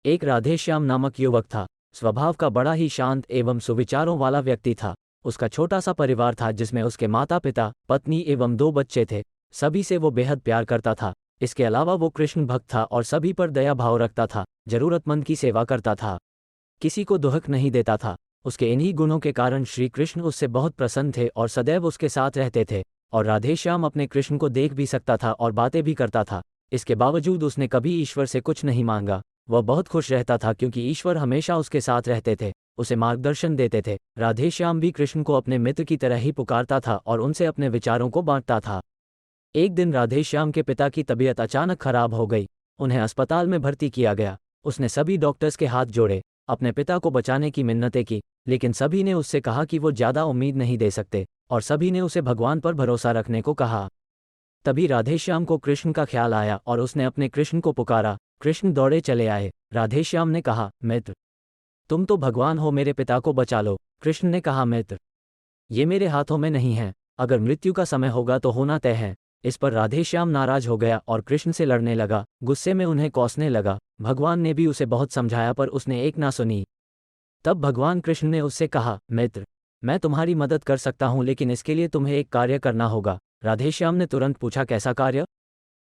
एक राधेश्याम नामक युवक था। स्वभाव का बड़ा ही शांत एवं सुविचारों वाला व्यक्ति था। उसका छोटा सा परिवार था जिसमें उसके माता पिता, पत्नी एवं 2 बच्चे थे। सभी से वो बेहद प्यार करता था। इसके अलावा वो कृष्ण भक्त था और सभी पर दया भाव रखता था। जरूरतमंद की सेवा करता था, किसी को दुहक नहीं देता था। उसके इन्हीं गुणों के कारण श्री कृष्ण उससे बहुत प्रसन्न थे और सदैव उसके साथ रहते थे। और राधेश्याम अपने कृष्ण को देख भी सकता था और बातें भी करता था। इसके बावजूद उसने कभी ईश्वर से कुछ नहीं मांगा। वह बहुत खुश रहता था क्योंकि ईश्वर हमेशा उसके साथ रहते थे, उसे मार्गदर्शन देते थे। राधेश्याम भी कृष्ण को अपने मित्र की तरह ही पुकारता था और उनसे अपने विचारों को बांटता था। एक दिन राधेश्याम के पिता की तबीयत अचानक खराब हो गई। उन्हें अस्पताल में भर्ती किया गया। उसने सभी डॉक्टर्स के हाथ जोड़े, अपने पिता को बचाने की मिन्नतें की, लेकिन सभी ने उससे कहा कि वो ज़्यादा उम्मीद नहीं दे सकते और सभी ने उसे भगवान पर भरोसा रखने को कहा। तभी राधेश्याम को कृष्ण का ख्याल आया और उसने अपने कृष्ण को पुकारा। कृष्ण दौड़े चले आए। राधेश्याम ने कहा, मित्र, तुम तो भगवान हो, मेरे पिता को बचा लो। कृष्ण ने कहा, मित्र, ये मेरे हाथों में नहीं है। अगर मृत्यु का समय होगा तो होना तय है। इस पर राधेश्याम नाराज हो गया और कृष्ण से लड़ने लगा। गुस्से में उन्हें कोसने लगा। भगवान ने भी उसे बहुत समझाया पर उसने एक ना सुनी। तब भगवान कृष्ण ने उससे कहा, मित्र, मैं तुम्हारी मदद कर सकता हूँ, लेकिन इसके लिए तुम्हें एक कार्य करना होगा। राधेश्याम ने तुरंत पूछा, कैसा कार्य?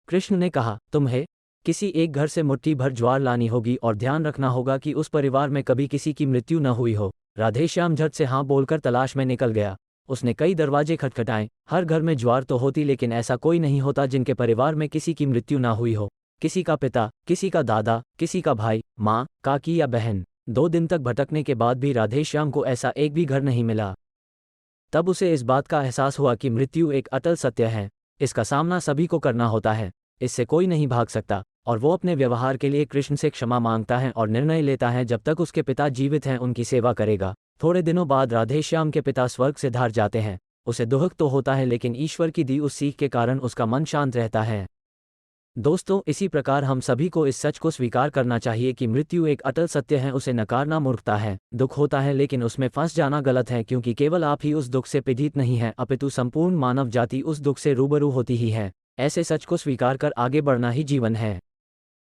कृष्ण ने कहा, तुम्हें किसी एक घर से मुट्ठी भर ज्वार लानी होगी और ध्यान रखना होगा कि उस परिवार में कभी किसी की मृत्यु न हुई हो। राधेश्याम झट से हाँ बोलकर तलाश में निकल गया। उसने कई दरवाजे खटखटाए। हर घर में ज्वार तो होती, लेकिन ऐसा कोई नहीं होता जिनके परिवार में किसी की मृत्यु ना हुई हो। किसी का पिता, किसी का दादा, किसी का भाई, माँ, काकी या बहन। 2 दिन तक भटकने के बाद भी राधेश्याम को ऐसा एक भी घर नहीं मिला। तब उसे इस बात का एहसास हुआ कि मृत्यु एक अटल सत्य है। इसका सामना सभी को करना होता है, इससे कोई नहीं भाग सकता। और वो अपने व्यवहार के लिए कृष्ण से क्षमा मांगता है और निर्णय लेता है जब तक उसके पिता जीवित हैं उनकी सेवा करेगा। थोड़े दिनों बाद राधेश्याम के पिता स्वर्ग से धार जाते हैं। उसे दुख तो होता है, लेकिन ईश्वर की दी उस सीख के कारण उसका मन शांत रहता है। दोस्तों, इसी प्रकार हम सभी को इस सच को स्वीकार करना चाहिए कि मृत्यु एक अटल सत्य है। उसे नकारना मूर्खता है। दुख होता है, लेकिन उसमें फंस जाना गलत है, क्योंकि केवल आप ही उस दुख से पीड़ित नहीं हैं, अपितु संपूर्ण मानव जाति उस दुख से रूबरू होती ही है। ऐसे सच को स्वीकार कर आगे बढ़ना ही जीवन है।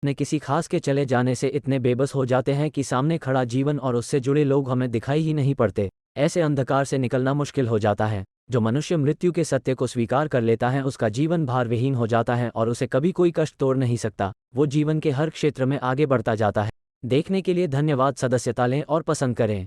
ने किसी खास के चले जाने से इतने बेबस हो जाते हैं कि सामने खड़ा जीवन और उससे जुड़े लोग हमें दिखाई ही नहीं पड़ते। ऐसे अंधकार से निकलना मुश्किल हो जाता है। जो मनुष्य मृत्यु के सत्य को स्वीकार कर लेता है उसका जीवन भार विहीन हो जाता है और उसे कभी कोई कष्ट तोड़ नहीं सकता। वो जीवन के हर क्षेत्र में आगे बढ़ता जाता है। देखने के लिए धन्यवाद। सदस्यता लें और पसंद करें।